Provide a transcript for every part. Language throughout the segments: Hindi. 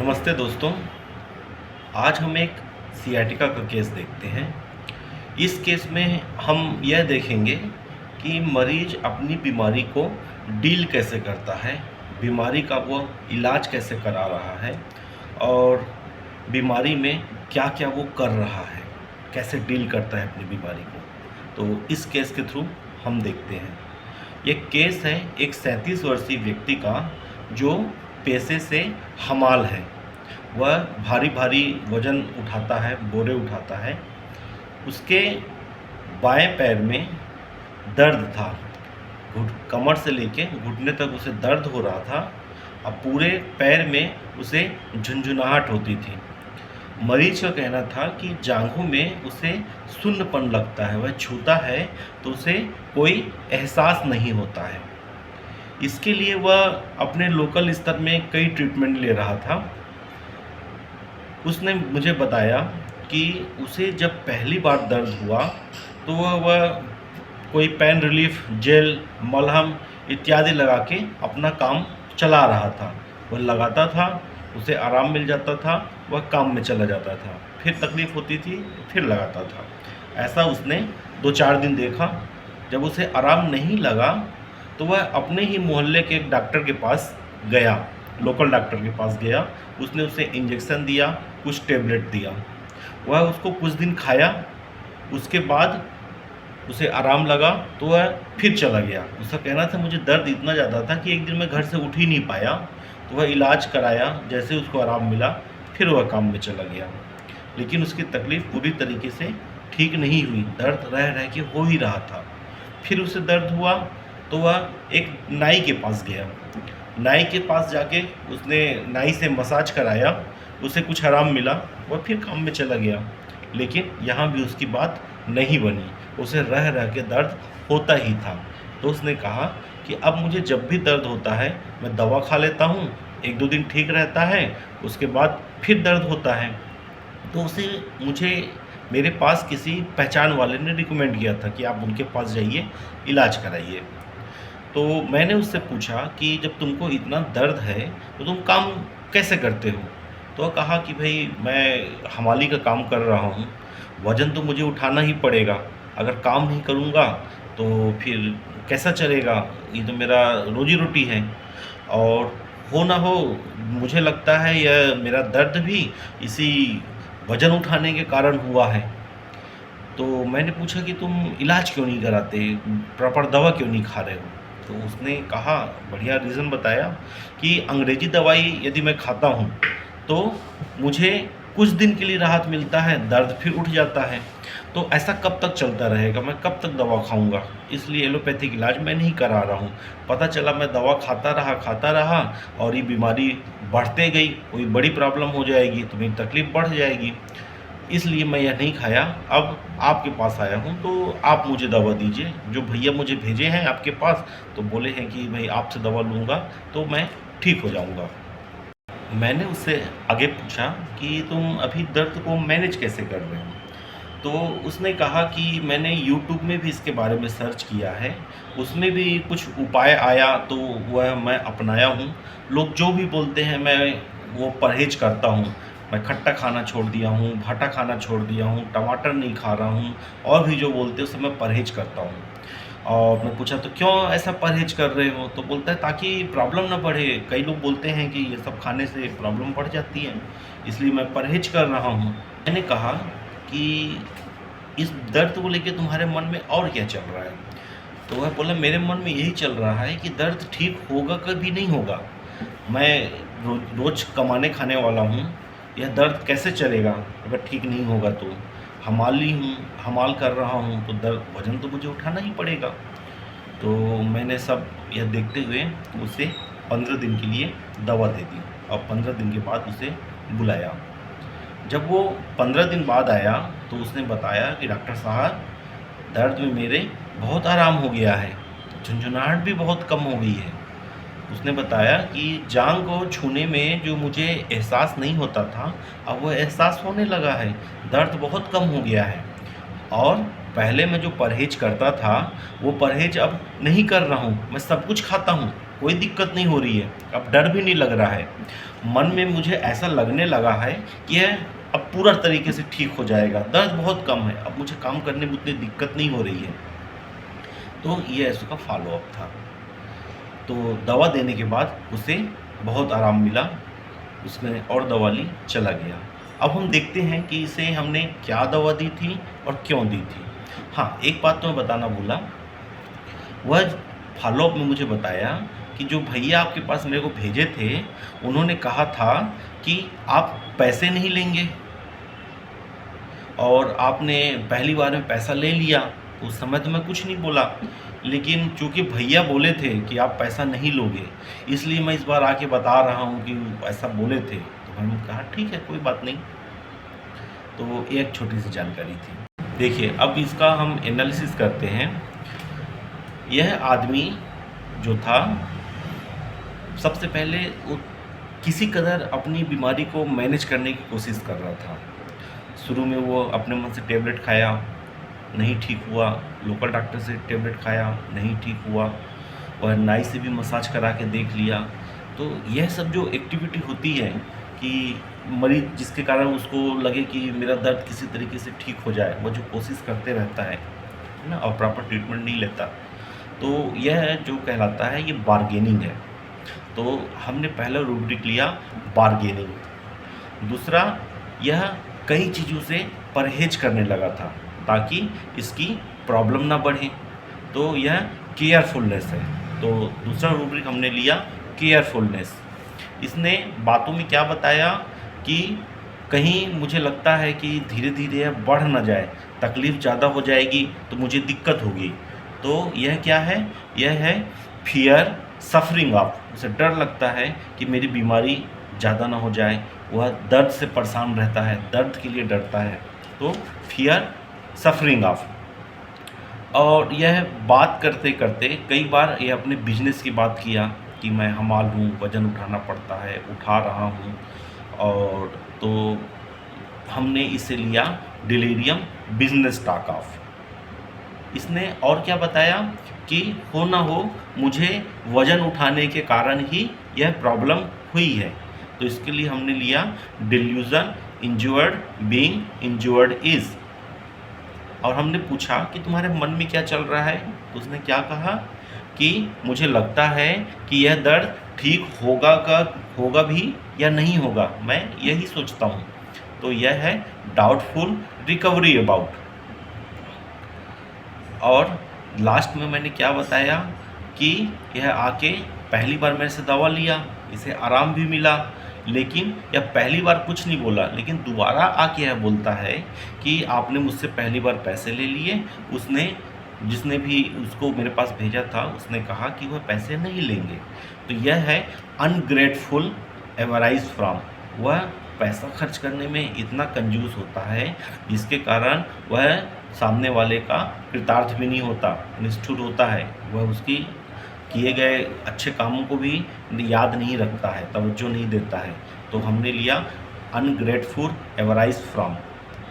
नमस्ते दोस्तों। आज हम एक सियाटिका का केस देखते हैं। इस केस में हम यह देखेंगे कि मरीज अपनी बीमारी को डील कैसे करता है, बीमारी का वो इलाज कैसे करा रहा है और बीमारी में क्या क्या वो कर रहा है, कैसे डील करता है अपनी बीमारी को। तो इस केस के थ्रू हम देखते हैं। ये केस है एक 37 वर्षीय व्यक्ति का जो पेशे से हमाल है। वह भारी भारी वज़न उठाता है, बोरे उठाता है। उसके बाएं पैर में दर्द था, कमर से लेके घुटने तक उसे दर्द हो रहा था। अब पूरे पैर में उसे झुंझुनाहट होती थी। मरीज का कहना था कि जांघों में उसे सुन्नपन लगता है, वह छूता है तो उसे कोई एहसास नहीं होता है। इसके लिए वह अपने लोकल स्तर में कई ट्रीटमेंट ले रहा था। उसने मुझे बताया कि उसे जब पहली बार दर्द हुआ तो वह कोई पेन रिलीफ जेल, मलहम इत्यादि लगा के अपना काम चला रहा था। वह लगाता था, उसे आराम मिल जाता था, वह काम में चला जाता था। फिर तकलीफ़ होती थी, फिर लगाता था। ऐसा उसने 2-4 दिन देखा। जब उसे आराम नहीं लगा तो वह अपने ही मोहल्ले के एक डॉक्टर के पास गया, लोकल डॉक्टर के पास गया। उसने उसे इंजेक्शन दिया, कुछ टेबलेट दिया। वह उसको कुछ दिन खाया, उसके बाद उसे आराम लगा तो वह फिर चला गया। उसका कहना था मुझे दर्द इतना ज़्यादा था कि एक दिन मैं घर से उठ ही नहीं पाया। तो वह इलाज कराया, जैसे उसको आराम मिला फिर वह काम में चला गया। लेकिन उसकी तकलीफ़ पूरी तरीके से ठीक नहीं हुई, दर्द रह रह के हो ही रहा था। फिर उसे दर्द हुआ तो वह एक नाई के पास गया। नाई के पास जाके उसने नाई से मसाज कराया, उसे कुछ आराम मिला, वह फिर काम में चला गया। लेकिन यहाँ भी उसकी बात नहीं बनी, उसे रह रह के दर्द होता ही था। तो उसने कहा कि अब मुझे जब भी दर्द होता है मैं दवा खा लेता हूँ, 1-2 दिन ठीक रहता है, उसके बाद फिर दर्द होता है। तो उसे मुझे मेरे पास किसी पहचान वाले ने रिकमेंड किया था कि आप उनके पास जाइए, इलाज कराइए। तो मैंने उससे पूछा कि जब तुमको इतना दर्द है तो तुम काम कैसे करते हो? तो कहा कि भाई मैं हमाली का काम कर रहा हूँ, वज़न तो मुझे उठाना ही पड़ेगा। अगर काम नहीं करूँगा तो फिर कैसा चलेगा? ये तो मेरा रोज़ी-रोटी है। और हो ना हो मुझे लगता है यह मेरा दर्द भी इसी वज़न उठाने के कारण हुआ है। तो मैंने पूछा कि तुम इलाज क्यों नहीं कराते? प्रॉपर दवा क्यों नहीं खा रहे हो? तो उसने कहा, बढ़िया रीज़न बताया कि अंग्रेज़ी दवाई यदि मैं खाता हूँ तो मुझे कुछ दिन के लिए राहत मिलता है, दर्द फिर उठ जाता है। तो ऐसा कब तक चलता रहेगा? मैं कब तक दवा खाऊँगा? इसलिए एलोपैथिक इलाज मैं नहीं करा रहा हूँ। पता चला मैं दवा खाता रहा और ये बीमारी बढ़ते गई, कोई बड़ी प्रॉब्लम हो जाएगी तो मेरी तकलीफ़ बढ़ जाएगी। इसलिए मैं यह नहीं खाया। अब आपके पास आया हूँ तो आप मुझे दवा दीजिए। जो भैया मुझे भेजे हैं आपके पास तो बोले हैं कि भाई आपसे दवा लूँगा तो मैं ठीक हो जाऊँगा। मैंने उससे आगे पूछा कि तुम अभी दर्द को मैनेज कैसे कर रहे हो? तो उसने कहा कि मैंने यूट्यूब में भी इसके बारे में सर्च किया है, उसमें भी कुछ उपाय आया तो वह मैं अपनाया हूँ। लोग जो भी बोलते हैं मैं वो परहेज़ करता हूँ। मैं खट्टा खाना छोड़ दिया हूँ, भाटा खाना छोड़ दिया हूँ, टमाटर नहीं खा रहा हूँ और भी जो बोलते हैं उससे मैं परहेज़ करता हूँ। और मैं पूछा तो क्यों ऐसा परहेज़ कर रहे हो? तो बोलता है ताकि प्रॉब्लम ना बढ़े। कई लोग बोलते हैं कि ये सब खाने से प्रॉब्लम बढ़ जाती है, इसलिए मैं परहेज़ कर रहा हूँ। मैंने कहा कि इस दर्द को लेके तुम्हारे मन में और क्या चल रहा है? तो वह बोला मेरे मन में यही चल रहा है कि दर्द ठीक होगा कभी नहीं होगा। मैं रोज़ कमाने खाने वाला हूँ, यह दर्द कैसे चलेगा अगर ठीक नहीं होगा तो? हमाली हूँ, हमाल कर रहा हूँ तो वज़न तो मुझे उठाना ही पड़ेगा। तो मैंने सब यह देखते हुए उसे 15 दिन के लिए दवा दे दी और 15 दिन के बाद उसे बुलाया। जब वो 15 दिन बाद आया तो उसने बताया कि डॉक्टर साहब दर्द में मेरे बहुत आराम हो गया है, झुंझुनाहट भी बहुत कम हो गई है। उसने बताया कि जांघ को छूने में जो मुझे एहसास नहीं होता था, अब वो एहसास होने लगा है, दर्द बहुत कम हो गया है। और पहले मैं जो परहेज़ करता था, वो परहेज़ अब नहीं कर रहा हूँ, मैं सब कुछ खाता हूँ। कोई दिक्कत नहीं हो रही है, अब डर भी नहीं लग रहा है। मन में मुझे ऐसा लगने लगा है कि यह अब पूरा तरीके से ठीक हो जाएगा, दर्द बहुत कम है, अब मुझे काम करने में उतनी दिक्कत नहीं हो रही है। तो ये उसका फॉलोअप था। तो दवा देने के बाद उसे बहुत आराम मिला, उसने और दवा ली, चला गया। अब हम देखते हैं कि इसे हमने क्या दवा दी थी और क्यों दी थी। हाँ, एक बात तो मैं बताना भूला, वह फॉलोअप में मुझे बताया कि जो भैया आपके पास मेरे को भेजे थे, उन्होंने कहा था कि आप पैसे नहीं लेंगे, और आपने पहली बार में पैसा ले लिया। उस समय तो मैं कुछ नहीं बोला, लेकिन चूँकि भैया बोले थे कि आप पैसा नहीं लोगे, इसलिए मैं इस बार आके बता रहा हूँ कि ऐसा बोले थे। तो मैंने कहा ठीक है, कोई बात नहीं। तो एक छोटी सी जानकारी थी। देखिए, अब इसका हम एनालिसिस करते हैं। यह आदमी जो था, सबसे पहले वो किसी कदर अपनी बीमारी को मैनेज करने की कोशिश कर रहा था। शुरू में वो अपने मन से टेबलेट खाया, नहीं ठीक हुआ, लोकल डॉक्टर से टेबलेट खाया, नहीं ठीक हुआ, और नाई से भी मसाज करा के देख लिया। तो यह सब जो एक्टिविटी होती है कि मरीज जिसके कारण उसको लगे कि मेरा दर्द किसी तरीके से ठीक हो जाए, वो जो कोशिश करते रहता है ना, और प्रॉपर ट्रीटमेंट नहीं लेता, तो यह जो कहलाता है ये बार्गेनिंग है। तो हमने पहला रूब्रिक लिया बार्गेनिंग। दूसरा, यह कई चीज़ों से परहेज करने लगा था ताकि इसकी प्रॉब्लम ना बढ़े, तो यह केयरफुलनेस है। तो दूसरा रूब्रिक हमने लिया केयरफुलनेस। इसने बातों में क्या बताया कि कहीं मुझे लगता है कि धीरे धीरे यह बढ़ ना जाए, तकलीफ़ ज़्यादा हो जाएगी तो मुझे दिक्कत होगी। तो यह क्या है? यह है फियर सफरिंग ऑफ। उसे डर लगता है कि मेरी बीमारी ज़्यादा ना हो जाए, वह दर्द से परेशान रहता है, दर्द के लिए डरता है। तो फियर सफरिंग ऑफ। और यह बात करते करते कई बार यह अपने बिजनेस की बात किया कि मैं हमाल हूँ, वज़न उठाना पड़ता है, उठा रहा हूँ। और तो हमने इसे लिया डिलीरियम बिजनेस टॉक ऑफ। इसने और क्या बताया कि हो ना हो मुझे वज़न उठाने के कारण ही यह प्रॉब्लम हुई है। तो इसके लिए हमने लिया delusion injured being injured is. और हमने पूछा कि तुम्हारे मन में क्या चल रहा है, तो उसने क्या कहा कि मुझे लगता है कि यह दर्द ठीक होगा भी या नहीं होगा, मैं यही सोचता हूँ। तो यह है डाउटफुल रिकवरी अबाउट। और लास्ट में मैंने क्या बताया कि यह आके पहली बार मेरे से दवा लिया, इसे आराम भी मिला, लेकिन यह पहली बार कुछ नहीं बोला, लेकिन दोबारा आके यह बोलता है कि आपने मुझसे पहली बार पैसे ले लिए। जिसने भी उसको मेरे पास भेजा था, उसने कहा कि वह पैसे नहीं लेंगे। तो यह है अनग्रेटफुल एवराइज फ्रॉम। वह पैसा खर्च करने में इतना कंजूस होता है जिसके कारण वह सामने वाले का कृतार्थ भी नहीं होता, निष्ठुर होता है। वह उसकी किए गए अच्छे कामों को भी याद नहीं रखता है, तवज्जो नहीं देता है। तो हमने लिया अनग्रेटफुल एवराइज फ्रॉम।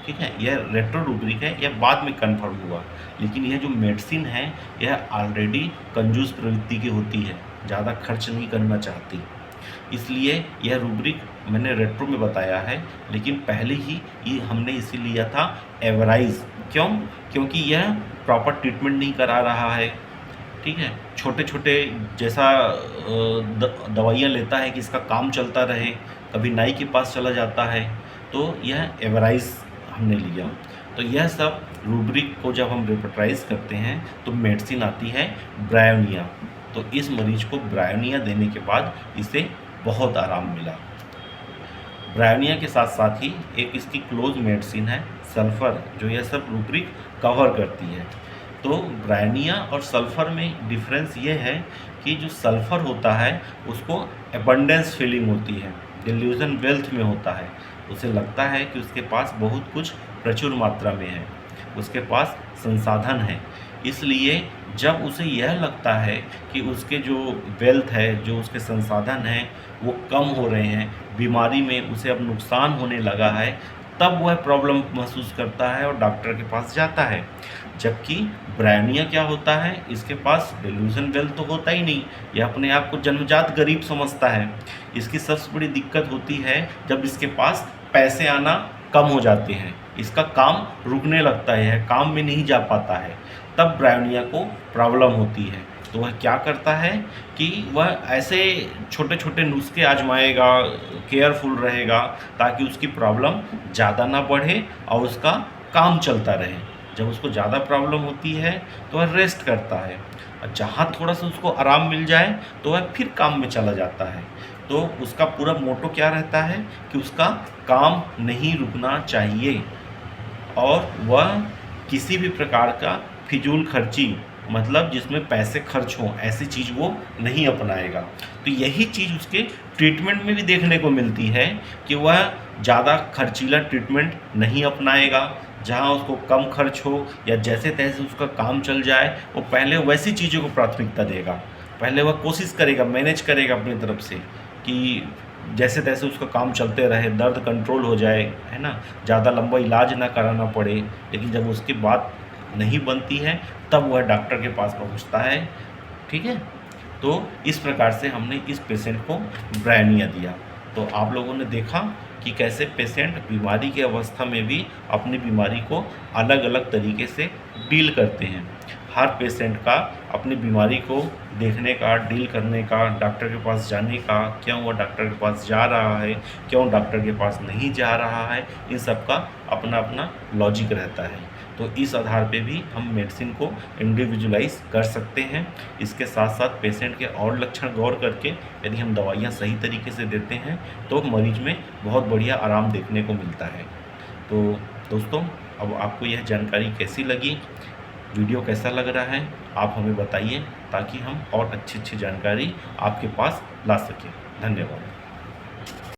ठीक है, यह रेट्रो रूब्रिक है, यह बाद में कन्फर्म हुआ, लेकिन यह जो मेडिसिन है यह ऑलरेडी कंजूस प्रवृत्ति की होती है, ज़्यादा खर्च नहीं करना चाहती। इसलिए यह रूब्रिक मैंने रेट्रो में बताया है, लेकिन पहले ही ये हमने इसे लिया था एवराइज। क्यों? क्योंकि यह प्रॉपर ट्रीटमेंट नहीं करा रहा है। ठीक है, छोटे छोटे जैसा दवाइयाँ लेता है कि इसका काम चलता रहे, कभी नाई के पास चला जाता है, तो यह एवराइज हमने लिया। तो यह सब रूब्रिक को जब हम रिपोर्टाइज करते हैं तो मेडिसिन आती है ब्रायोनिया। तो इस मरीज को ब्रायोनिया देने के बाद इसे बहुत आराम मिला। ब्रायोनिया के साथ साथ ही एक इसकी क्लोज मेडिसिन है सल्फ़र, जो यह सब रूब्रिक कवर करती है। तो ब्रायोनिया और सल्फ़र में डिफरेंस ये है कि जो सल्फ़र होता है उसको एबंडेंस फीलिंग होती है, डिल्यूजन वेल्थ में होता है। उसे लगता है कि उसके पास बहुत कुछ प्रचुर मात्रा में है, उसके पास संसाधन है। इसलिए जब उसे यह लगता है कि उसके जो वेल्थ है, जो उसके संसाधन हैं वो कम हो रहे हैं, बीमारी में उसे अब नुकसान होने लगा है, तब वह प्रॉब्लम महसूस करता है और डॉक्टर के पास जाता है। जबकि ब्रायनिया क्या होता है, इसके पास डिल्यूजन वेल्थ तो होता ही नहीं, यह अपने आप को जन्मजात गरीब समझता है। इसकी सबसे बड़ी दिक्कत होती है जब इसके पास पैसे आना कम हो जाते हैं, इसका काम रुकने लगता है, काम में नहीं जा पाता है, तब ब्रायनिया को प्रॉब्लम होती है। तो वह क्या करता है कि वह ऐसे छोटे छोटे नुस्खे आजमाएगा, केयरफुल रहेगा, ताकि उसकी प्रॉब्लम ज़्यादा ना बढ़े और उसका काम चलता रहे। जब उसको ज़्यादा प्रॉब्लम होती है तो वह रेस्ट करता है, और जहाँ थोड़ा सा उसको आराम मिल जाए तो वह फिर काम में चला जाता है। तो उसका पूरा मोटो क्या रहता है कि उसका काम नहीं रुकना चाहिए, और वह किसी भी प्रकार का फिजूल खर्ची, मतलब जिसमें पैसे खर्च हों, ऐसी चीज़ वो नहीं अपनाएगा। तो यही चीज़ उसके ट्रीटमेंट में भी देखने को मिलती है कि वह ज़्यादा खर्चीला ट्रीटमेंट नहीं अपनाएगा। जहाँ उसको कम खर्च हो या जैसे तैसे उसका काम चल जाए, वो पहले वैसी चीज़ों को प्राथमिकता देगा। पहले वह कोशिश करेगा, मैनेज करेगा अपनी तरफ से कि जैसे तैसे उसका काम चलते रहे, दर्द कंट्रोल हो जाए, है ना, ज़्यादा लंबा इलाज ना कराना पड़े। लेकिन जब उसकी बात नहीं बनती है तब वह डॉक्टर के पास पहुंचता है। ठीक है, तो इस प्रकार से हमने इस पेशेंट को ब्रायनिया दिया। तो आप लोगों ने देखा कि कैसे पेशेंट बीमारी की अवस्था में भी अपनी बीमारी को अलग अलग तरीके से डील करते हैं। हर पेशेंट का अपनी बीमारी को देखने का, डील करने का, डॉक्टर के पास जाने का, क्यों वह डॉक्टर के पास जा रहा है, क्यों डॉक्टर के पास नहीं जा रहा है, इन सब का अपना अपना लॉजिक रहता है। तो इस आधार पे भी हम मेडिसिन को इंडिविजुअलाइज कर सकते हैं। इसके साथ साथ पेशेंट के और लक्षण गौर करके यदि हम दवाइयाँ सही तरीके से देते हैं तो मरीज में बहुत बढ़िया आराम देखने को मिलता है। तो दोस्तों, अब आपको यह जानकारी कैसी लगी, वीडियो कैसा लग रहा है, आप हमें बताइए, ताकि हम और अच्छी अच्छी जानकारी आपके पास ला सकें। धन्यवाद।